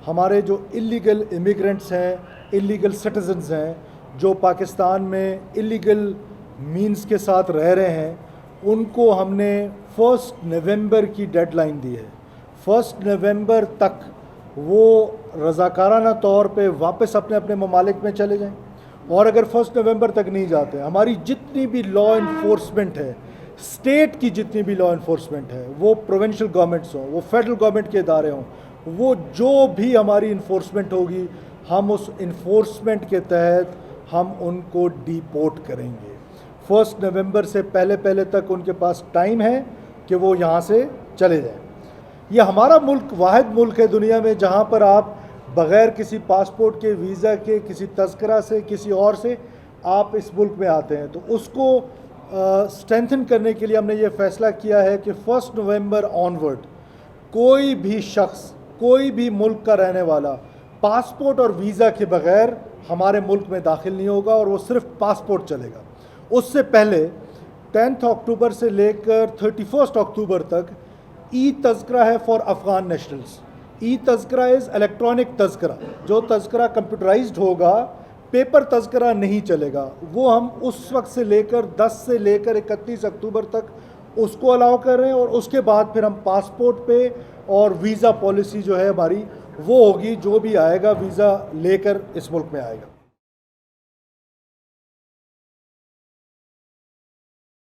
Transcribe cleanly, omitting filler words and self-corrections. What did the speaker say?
हमारे जो illegal immigrants हैं, इलीगल सिटीजन्स हैं, जो पाकिस्तान में इलीगल मीन्स के साथ रह रहे हैं, उनको हमने 1 नवंबर की डेडलाइन दी है। 1 नवंबर तक वो रज़ाकाराना तौर पे वापस अपने अपने ममालिक में चले जाएं। और अगर 1 नवंबर तक नहीं जाते, हमारी जितनी भी लॉ इन्फोर्समेंट है, स्टेट की जितनी भी लॉ इन्फोर्समेंट है, वो प्रोविंशियल गवर्नमेंट्स हों, वो फेडरल गवर्नमेंट के इदारे हों, वो जो भी हमारी इन्फोर्समेंट होगी, हम उस इन्फोर्समेंट के तहत हम उनको डिपोर्ट करेंगे। 1 नवंबर से पहले तक उनके पास टाइम है कि वो यहाँ से चले जाएं। ये हमारा मुल्क वाहिद मुल्क है दुनिया में जहाँ पर आप बग़ैर किसी पासपोर्ट के, वीज़ा के, किसी तज़किरा से, किसी और से आप इस मुल्क में आते हैं। तो उसको स्ट्रेंथन करने के लिए हमने ये फ़ैसला किया है कि 1 नवंबर ऑनवर्ड कोई भी शख्स, कोई भी मुल्क का रहने वाला पासपोर्ट और वीज़ा के बग़ैर हमारे मुल्क में दाखिल नहीं होगा, और वो सिर्फ पासपोर्ट चलेगा। उससे पहले 10 अक्टूबर से लेकर 31 अक्टूबर तक ई तज़किरा है for Afghan nationals. E Tazkira is electronic Tazkira, जो तज़किरा कंप्यूटराइज्ड होगा, पेपर तज़किरा नहीं चलेगा। वो हम उस वक्त से लेकर 10 से लेकर 31 अक्टूबर तक उसको अलाउ कर रहे हैं, और उसके बाद फिर हम पासपोर्ट पे और वीज़ा पॉलिसी जो है हमारी वो होगी, जो भी आएगा वीज़ा लेकर इस मुल्क में आएगा।